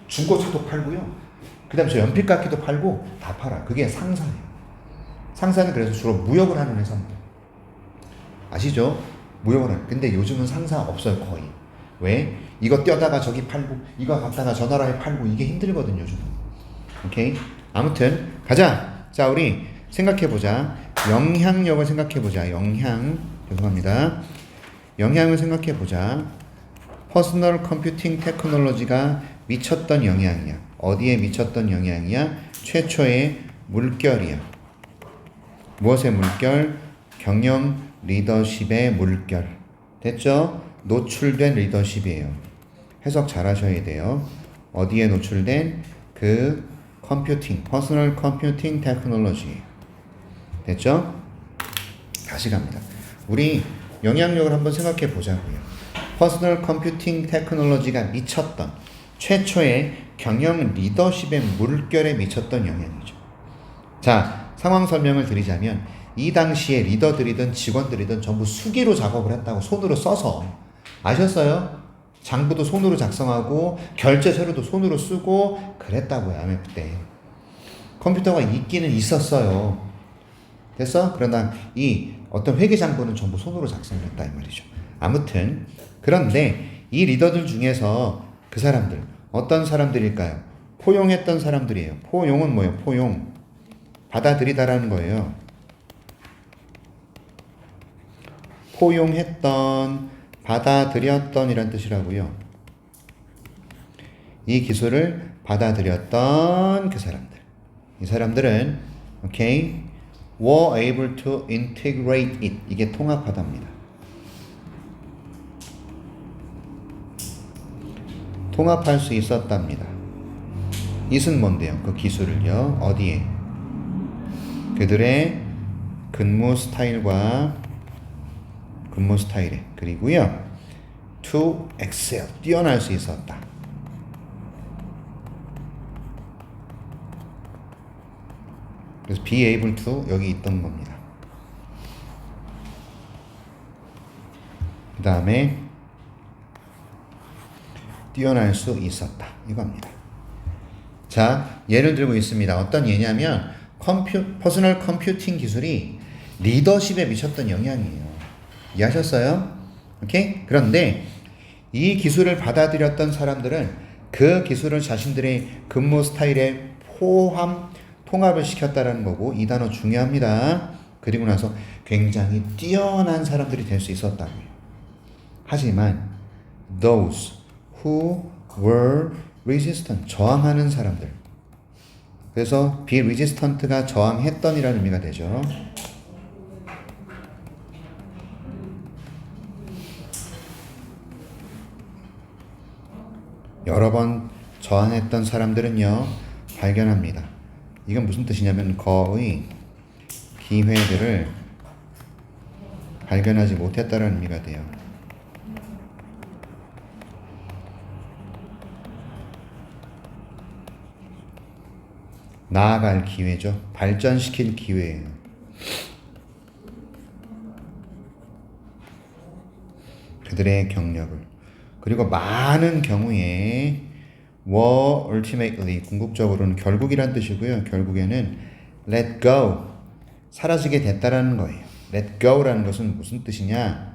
A: 중고차도 팔고요. 그 다음에 저 연필깎이도 팔고 다 팔아. 그게 상사예요. 상사는 그래서 주로 무역을 하는 회사입니다. 아시죠? 무역을 하는. 근데 요즘은 상사 없어요, 거의. 왜? 이거 떼다가 저기 팔고, 이거 갖다가 저 나라에 팔고, 이게 힘들거든요, 요즘은. 오케이? 아무튼, 가자! 자, 우리 생각해보자. 영향력을 생각해보자. 죄송합니다. 영향을 생각해보자. 퍼스널 컴퓨팅 테크놀로지가 미쳤던 영향이야. 어디에 미쳤던 영향이야? 최초의 물결이야. 무엇의 물결? 경영 리더십의 물결. 됐죠? 노출된 리더십이에요. 해석 잘 하셔야 돼요. 어디에 노출된? 그 컴퓨팅, 퍼스널 컴퓨팅 테크놀로지. 됐죠? 다시 갑니다. 우리 영향력을 한번 생각해 보자고요. 퍼스널 컴퓨팅 테크놀로지가 미쳤던 최초의 경영 리더십의 물결에 미쳤던 영향이죠. 자, 상황 설명을 드리자면 이 당시에 리더들이든 직원들이든 전부 수기로 작업을 했다고 손으로 써서 아셨어요? 장부도 손으로 작성하고 결제 서류도 손으로 쓰고 그랬다고요. IMF 때 컴퓨터가 있기는 있었어요. 됐어? 그러나 이 어떤 회계 장부는 전부 손으로 작성을 했다 이 말이죠. 아무튼 그런데 이 리더들 중에서 그 사람들 어떤 사람들일까요? 포용했던 사람들이에요. 포용은 뭐예요? 포용 받아들이다라는 거예요. 포용했던, 받아들였던 이란 뜻이라고요. 이 기술을 받아들였던 그 사람들. 이 사람들은 okay, were able to integrate it. 이게 통합하답니다. 통합할 수 있었답니다. it은 뭔데요? 그 기술을요. 어디에? 그들의 근무 스타일에 그리고요 to excel 뛰어날 수 있었다. 그래서 be able to 여기 있던 겁니다. 그 다음에 뛰어날 수 있었다 이겁니다. 자, 예를 들고 있습니다. 어떤 예냐면 퍼스널 컴퓨팅 기술이 리더십에 미쳤던 영향이에요. 이해하셨어요? 오케이? 그런데 이 기술을 받아들였던 사람들은 그 기술을 자신들의 근무 스타일에 통합을 시켰다라는 거고 이 단어 중요합니다. 그리고 나서 굉장히 뛰어난 사람들이 될 수 있었다고요. 하지만 those who were resistant 저항하는 사람들 그래서 be resistant가 저항했던이라는 의미가 되죠. 여러 번 저항했던 사람들은요 발견합니다. 이건 무슨 뜻이냐면 거의 기회들을 발견하지 못했다는 의미가 돼요. 나아갈 기회죠. 발전시킬 기회예요. 그들의 경력을 그리고 많은 경우에 were ultimately 궁극적으로는 결국이란 뜻이고요. 결국에는 let go 사라지게 됐다라는 거예요. let go라는 것은 무슨 뜻이냐?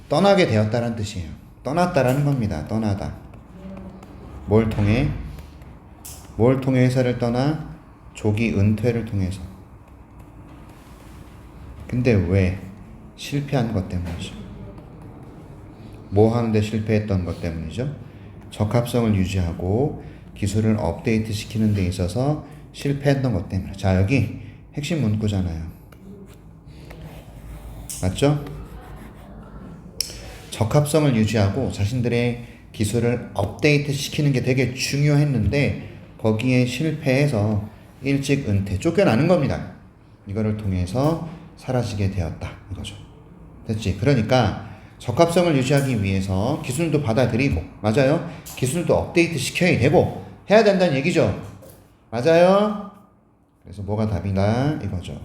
A: 떠나게 되었다라는 뜻이에요. 떠났다라는 겁니다. 떠나다. 뭘 통해 회사를 떠나? 조기 은퇴를 통해서. 근데 왜? 실패한 것 때문이죠. 뭐 하는데 실패했던 것 때문이죠? 적합성을 유지하고 기술을 업데이트 시키는 데 있어서 실패했던 것 때문에. 자, 여기 핵심 문구잖아요. 맞죠? 적합성을 유지하고 자신들의 기술을 업데이트 시키는 게 되게 중요했는데 거기에 실패해서 일찍 은퇴, 쫓겨나는 겁니다. 이거를 통해서 사라지게 되었다 이거죠. 됐지? 그러니까 적합성을 유지하기 위해서 기술도 받아들이고, 맞아요? 기술도 업데이트 시켜야 되고 해야 된다는 얘기죠. 맞아요? 그래서 뭐가 답이다 이거죠.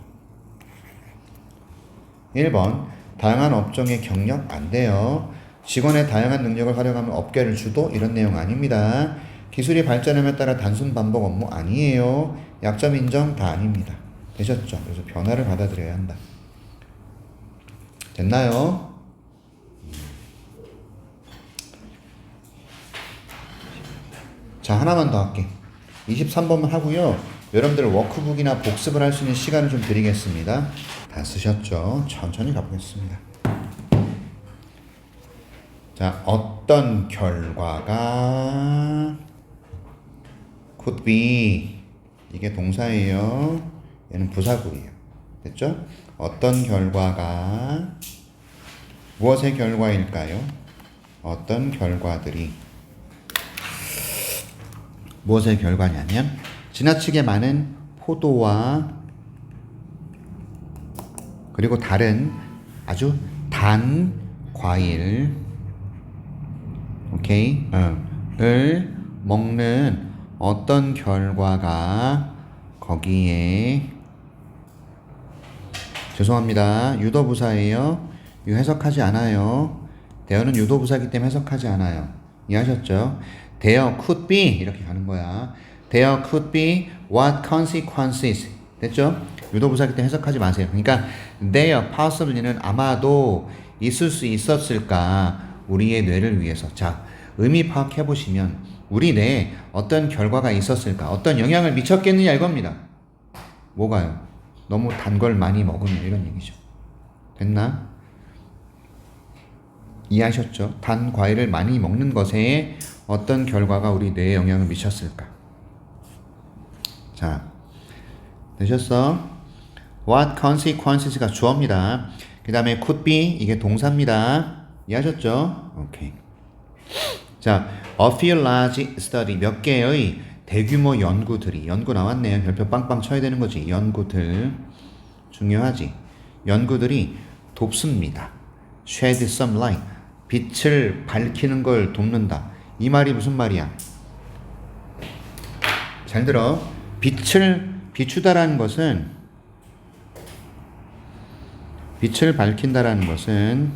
A: 1번 다양한 업종의 경력 안 돼요. 직원의 다양한 능력을 활용하면 업계를 주도 이런 내용 아닙니다. 기술이 발전함에 따라 단순 반복 업무 아니에요. 약점 인정 다 아닙니다. 되셨죠? 그래서 변화를 받아들여야 한다. 됐나요? 자, 하나만 더 할게. 23번만 하고요. 여러분들 워크북이나 복습을 할 수 있는 시간을 좀 드리겠습니다. 다 쓰셨죠? 천천히 가보겠습니다. 자, 어떤 결과가 could be 이게 동사예요. 얘는 부사구예요. 됐죠? 어떤 결과가 무엇의 결과일까요? 어떤 결과들이 무엇의 결과냐면 지나치게 많은 포도와 그리고 다른 아주 단 과일 오케이 을 먹는 어떤 결과가 거기에 죄송합니다. 유도부사예요. 이 해석하지 않아요. 대어는 유도부사이기 때문에 해석하지 않아요. 이해하셨죠? There could be 이렇게 가는 거야. There could be what consequences 됐죠? 유도부사이기 때문에 해석하지 마세요. 그러니까 there possibly는 아마도 있을 수 있었을까 우리의 뇌를 위해서. 자, 의미 파악해 보시면 우리 뇌에 어떤 결과가 있었을까 어떤 영향을 미쳤겠느냐 이겁니다. 뭐가요? 너무 단 걸 많이 먹으면 이런 얘기죠. 됐나? 이해하셨죠? 단 과일을 많이 먹는 것에 어떤 결과가 우리 뇌에 영향을 미쳤을까? 자, 되셨어? What consequences가 주어입니다. 그 다음에 could be 이게 동사입니다. 이해하셨죠? 오케이. 자, a few large study 몇 개의 대규모 연구들이 연구 나왔네요. 별표 빵빵 쳐야 되는 거지. 연구들 중요하지. 연구들이 돕습니다. shed some light 빛을 밝히는 걸 돕는다. 이 말이 무슨 말이야? 잘 들어. 빛을 비추다라는 것은 빛을 밝힌다라는 것은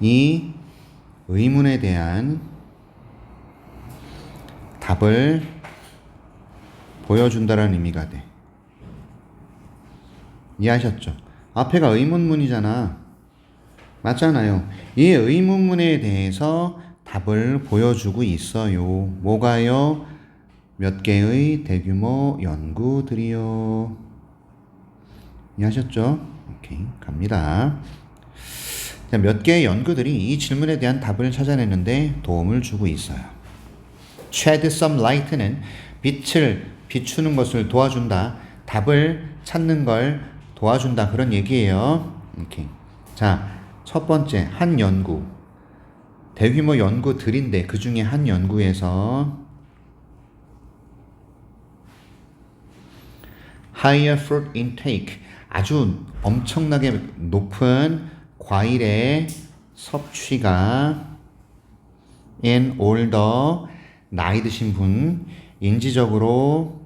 A: 이 의문에 대한 답을 보여준다라는 의미가 돼. 이해하셨죠? 앞에가 의문문이잖아. 맞잖아요. 이 의문문에 대해서 답을 보여주고 있어요. 뭐가요? 몇 개의 대규모 연구들이요. 이해하셨죠? 오케이, 갑니다. 자, 몇 개의 연구들이 이 질문에 대한 답을 찾아내는데 도움을 주고 있어요. shed some light는 빛을 비추는 것을 도와준다. 답을 찾는 걸 도와준다. 그런 얘기예요. 오케이. 자, 첫 번째 한 연구. 대규모 연구들인데 그 중에 한 연구에서 higher fruit intake 아주 엄청나게 높은 과일의 섭취가 in older 나이 드신 분 인지적으로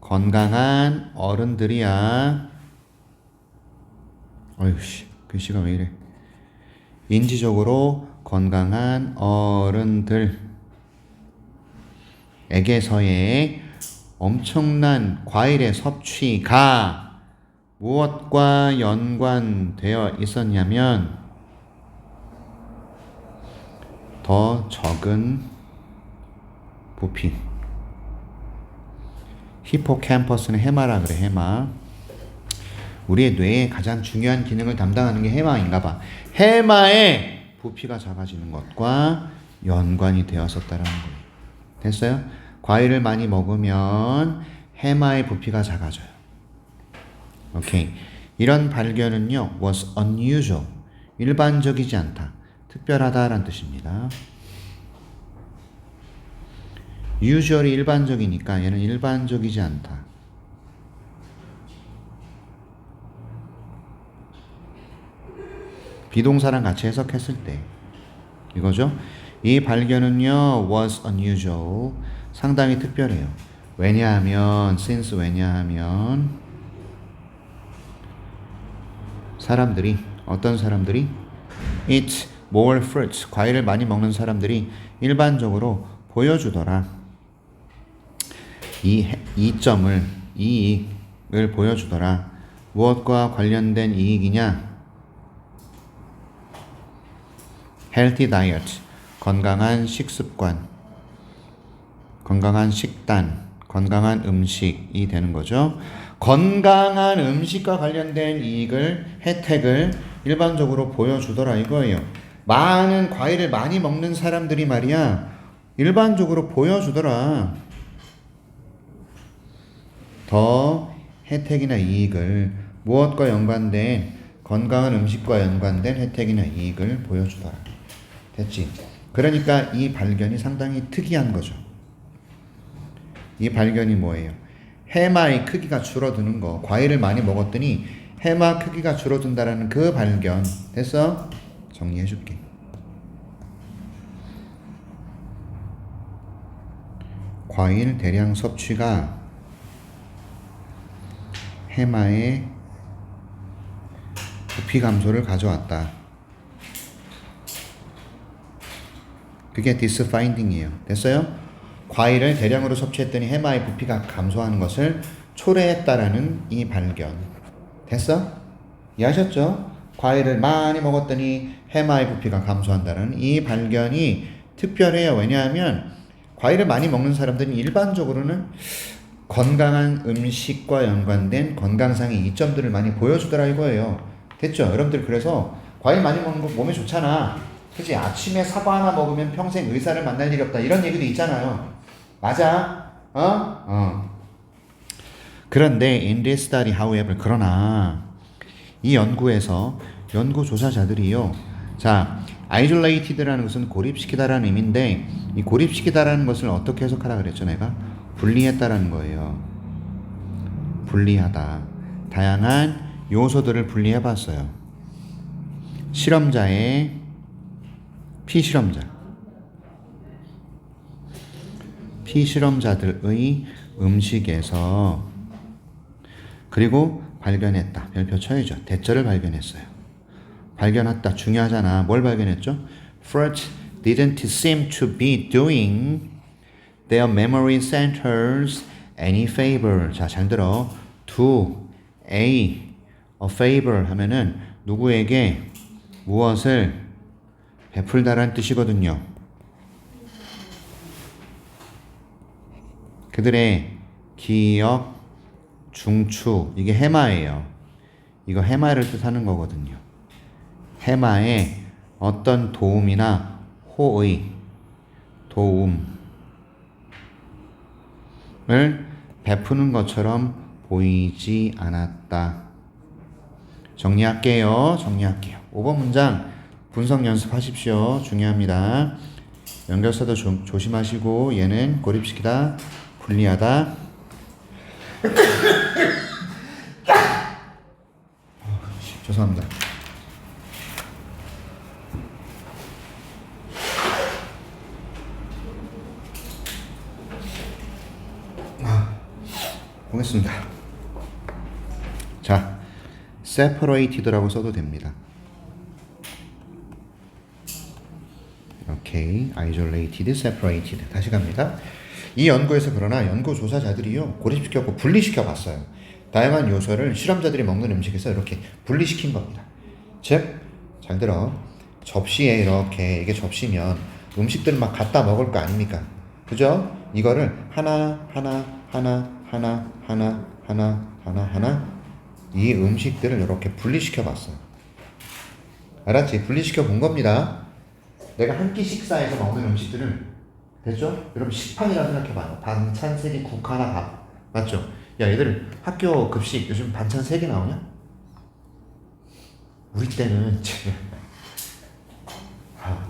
A: 건강한 어른들이야. 어휴씨 글씨가 왜 이래. 인지적으로 건강한 어른들에게서의 엄청난 과일의 섭취가 무엇과 연관되어 있었냐면 더 적은 부피. 히포캠퍼스는 해마라 그래. 해마. 우리의 뇌의 가장 중요한 기능을 담당하는 게 해마인가 봐. 해마의 부피가 작아지는 것과 연관이 되었었다라는 거예요. 됐어요? 과일을 많이 먹으면 해마의 부피가 작아져요. 오케이. 이런 발견은요 was unusual. 일반적이지 않다. 특별하다라는 뜻입니다. usually 일반적이니까 얘는 일반적이지 않다. 비동사랑 같이 해석했을 때 이거죠. 이 발견은요 was unusual 상당히 특별해요. 왜냐하면 since 왜냐하면 사람들이 어떤 사람들이 eat more fruits 과일을 많이 먹는 사람들이 일반적으로 보여주더라. 이 이점을 이익을 보여주더라. 무엇과 관련된 이익이냐? healthy diet 건강한 식습관, 건강한 식단, 건강한 음식이 되는 거죠. 건강한 음식과 관련된 이익을 혜택을 일반적으로 보여주더라 이거예요. 많은 과일을 많이 먹는 사람들이 말이야 일반적으로 보여주더라. 더 혜택이나 이익을 무엇과 연관된 건강한 음식과 연관된 혜택이나 이익을 보여주더라. 됐지? 그러니까 이 발견이 상당히 특이한 거죠. 이 발견이 뭐예요? 해마의 크기가 줄어드는 거. 과일을 많이 먹었더니 해마 크기가 줄어든다라는 그 발견. 됐어? 정리해 줄게. 과일 대량 섭취가 해마의 부피 감소를 가져왔다. 그게 this finding이에요. 됐어요? 과일을 대량으로 섭취했더니 해마의 부피가 감소하는 것을 초래했다라는 이 발견. 됐어? 이해하셨죠? 과일을 많이 먹었더니 해마의 부피가 감소한다는 이 발견이 특별해요. 왜냐하면 과일을 많이 먹는 사람들은 일반적으로는 건강한 음식과 연관된 건강상의 이점들을 많이 보여주더라 이거예요. 됐죠? 여러분들 그래서 과일 많이 먹는 거 몸에 좋잖아. 그치? 아침에 사과 하나 먹으면 평생 의사를 만날 일이 없다. 이런 얘기도 있잖아요. 맞아? 그런데 in this study, however, 그러나 이 연구에서 연구 조사자들이요. 자, isolated라는 것은 고립시키다라는 의미인데 이 고립시키다라는 것을 어떻게 해석하라 그랬죠, 내가? 분리했다라는 거예요. 분리하다. 다양한 요소들을 분리해봤어요. 실험자의 피실험자들의 음식에서 그리고 발견했다. 별표 쳐야죠. 대처를 발견했어요. 발견했다. 중요하잖아. 뭘 발견했죠? Fruit didn't seem to be doing their memory centers any favor. 자, 잘 들어. Do a favor 하면은 누구에게 무엇을 베풀다라는 뜻이거든요. 그들의 기억 중추 이게 해마예요. 이거 해마를 뜻하는 거거든요. 해마에 어떤 도움이나 호의 도움을 베푸는 것처럼 보이지 않았다. 정리할게요. 5번 문장 분석 연습하십시오. 중요합니다. 연결사도 조심하시고 얘는 고립시키다, 분리하다. 죄송합니다. 보겠습니다. 자, separated라고 써도 됩니다. 오케이, isolated, separated. 다시 갑니다. 이 연구에서 그러나 연구 조사자들이요 고립시켰고 분리시켜 봤어요. 다양한 요소를 실험자들이 먹는 음식에서 이렇게 분리시킨 겁니다. 즉, 잘 들어. 접시에 이렇게 이게 접시면 음식들 막 갖다 먹을 거 아닙니까? 그죠? 이거를 하나 이 음식들을 이렇게 분리시켜 봤어요. 알았지? 분리시켜 본 겁니다. 내가 한 끼 식사에서 먹는 음식들을 됐죠? 여러분 식판이라고 생각해봐요. 반찬 3개, 국 하나, 밥. 맞죠? 야, 얘들 학교 급식 요즘 반찬 3개 나오냐? 우리 때는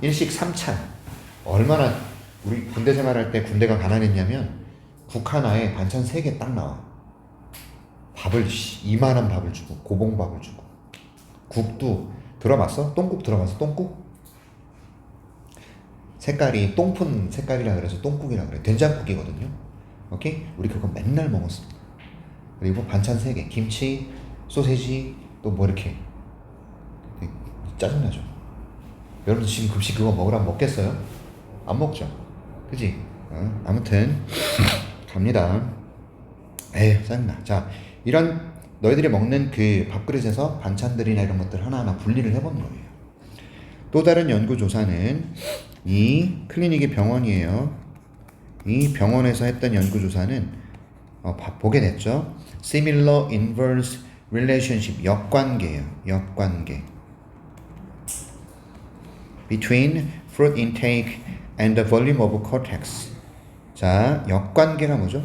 A: 일식 삼찬. 얼마나 우리 군대 생활할 때 군대가 가난했냐면 국 하나에 반찬 3개 딱 나와. 밥을 이만한 밥을 주고 고봉밥을 주고 국도 들어봤어? 똥국 들어봤어? 똥국? 색깔이 똥푼 색깔이라 그래서 똥국이라 그래. 된장국이거든요. 오케이? 우리 그거 맨날 먹었어. 그리고 반찬 3개, 김치, 소세지, 또 뭐 이렇게. 짜증나죠. 여러분들 지금 급식 그거 먹으라면 먹겠어요? 안 먹죠. 그지? 아무튼 갑니다. 에휴 짜증나. 자, 이런 너희들이 먹는 그 밥그릇에서 반찬들이나 이런 것들 하나하나 분리를 해본 거예요. 또 다른 연구조사는 이 클리닉이 병원이에요. 이 병원에서 했던 연구조사는 보게 됐죠. Similar inverse relationship, 역관계예요. 역관계. Between fruit intake and the volume of cortex. 자, 역관계가 뭐죠?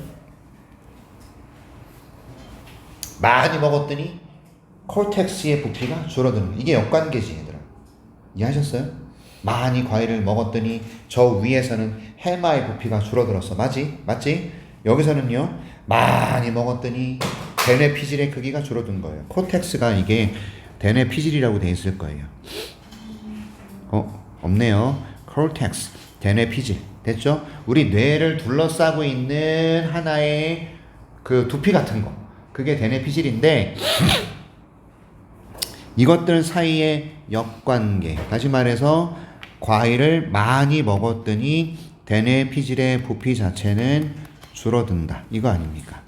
A: 많이 먹었더니 콜텍스의 부피가 줄어드는 거. 이게 역관계지 얘들아. 이해하셨어요? 많이 과일을 먹었더니 저 위에서는 해마의 부피가 줄어들었어. 맞지? 여기서는요 많이 먹었더니 대뇌 피질의 크기가 줄어든 거예요. 콜텍스가 이게 대뇌 피질이라고 돼 있을 거예요. 없네요. 콜텍스, 대뇌 피질. 됐죠? 우리 뇌를 둘러싸고 있는 하나의 그 두피 같은 거. 그게 대뇌 피질인데 이것들 사이의 역관계. 다시 말해서 과일을 많이 먹었더니 대뇌 피질의 부피 자체는 줄어든다. 이거 아닙니까?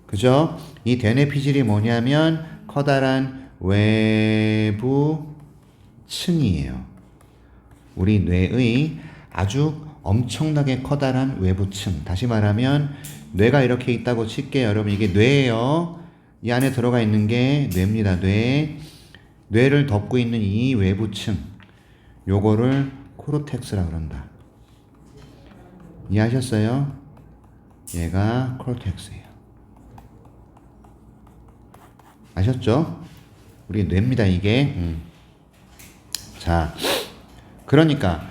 A: 그죠? 이 대뇌 피질이 뭐냐면 커다란 외부 층이에요. 우리 뇌의 아주 엄청나게 커다란 외부층. 다시 말하면 뇌가 이렇게 있다고 칠게요. 여러분 이게 뇌예요. 이 안에 들어가 있는 게 뇌입니다. 뇌를 덮고 있는 이 외부층. 요거를 코르텍스라 그런다. 이해하셨어요? 얘가 코르텍스예요. 아셨죠? 우리 뇌입니다 이게. 자, 그러니까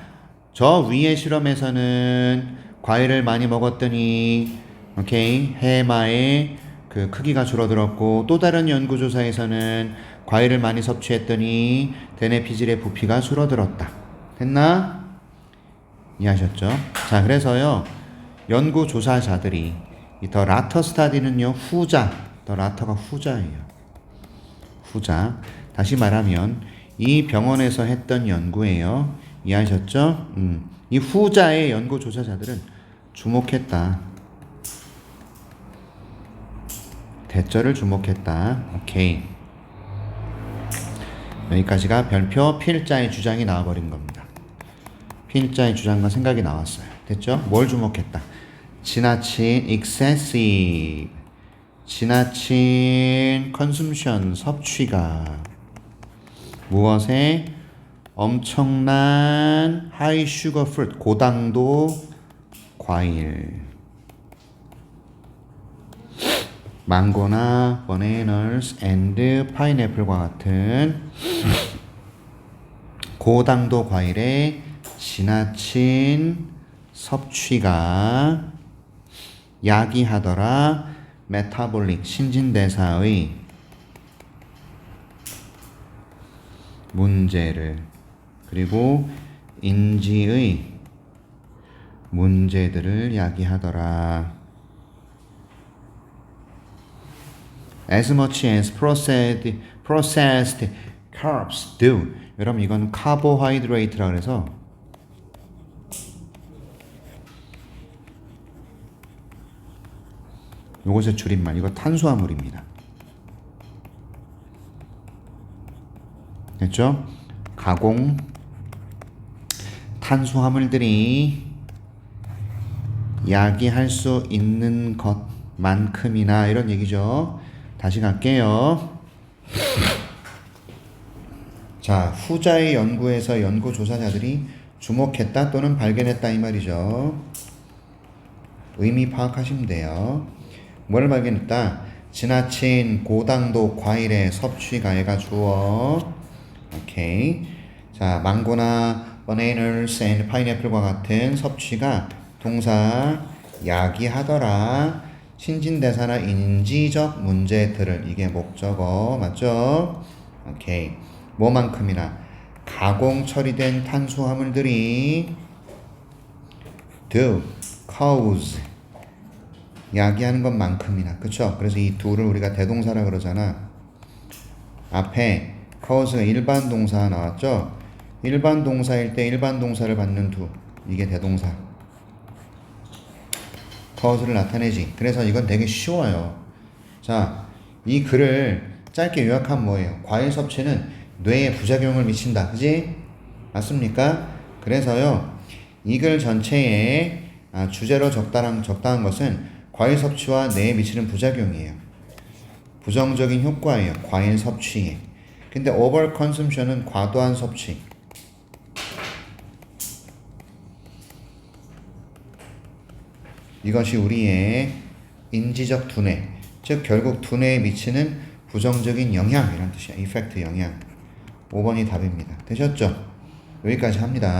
A: 저 위의 실험에서는 과일을 많이 먹었더니 해마의 그 크기가 줄어들었고, 또 다른 연구조사에서는 과일을 많이 섭취했더니 대뇌 피질의 부피가 줄어들었다. 됐나? 이해하셨죠? 자, 그래서요 연구조사자들이 이 더 라터 스타디는요 더 라터가 후자예요. 후자. 다시 말하면 이 병원에서 했던 연구예요. 이해하셨죠? 이 후자의 연구조사자들은 주목했다. 대절을 주목했다. 오케이. 여기까지가 별표 필자의 주장이 나와버린 겁니다. 필자의 주장과 생각이 나왔어요. 됐죠? 뭘 주목했다? 지나친 excessive, 지나친 consumption, 섭취가 무엇에? 엄청난 high sugar fruit, 고당도 과일, 망고나 bananas and pineapple과 같은 고당도 과일의 지나친 섭취가 야기하더라 메타볼릭 신진대사의 문제를, 그리고 인지의 문제들을 야기하더라. As much as processed carbs do. 여러분 이건 카보하이드레이트라 그래서 요것의 줄임말. 이거 탄수화물입니다. 됐죠? 가공 탄수화물들이 야기할 수 있는 것만큼이나 이런 얘기죠. 다시 갈게요. 자, 후자의 연구에서 연구조사자들이 주목했다 또는 발견했다 이 말이죠. 의미 파악하시면 돼요. 뭘 발견했다? 지나친 고당도 과일의 섭취가 해가 주어. 오케이. 자, 망고나 bananas and pineapple과 같은 섭취가 동사 야기하더라. 신진대사나 인지적 문제들을 이게 목적어 맞죠? 오케이. 뭐만큼이나 가공 처리된 탄수화물들이 do cause 야기하는 것만큼이나 그쵸? 그래서 이 do를 우리가 대동사라 그러잖아. 앞에 cause가 일반 동사 나왔죠? 일반 동사일 때 일반 동사를 받는 do 이게 대동사 cause를 나타내지. 그래서 이건 되게 쉬워요. 자, 이 글을 짧게 요약하면 뭐예요? 과일 섭취는 뇌에 부작용을 미친다. 그지? 맞습니까? 그래서요, 이 글 전체에 주제로 적당한 것은 과일 섭취와 뇌에 미치는 부작용이에요. 부정적인 효과예요. 과일 섭취에. 근데 over consumption은 과도한 섭취. 이것이 우리의 인지적 두뇌, 즉 결국 두뇌에 미치는 부정적인 영향이란 뜻이야. 이펙트 영향. 5번이 답입니다. 되셨죠? 여기까지 합니다.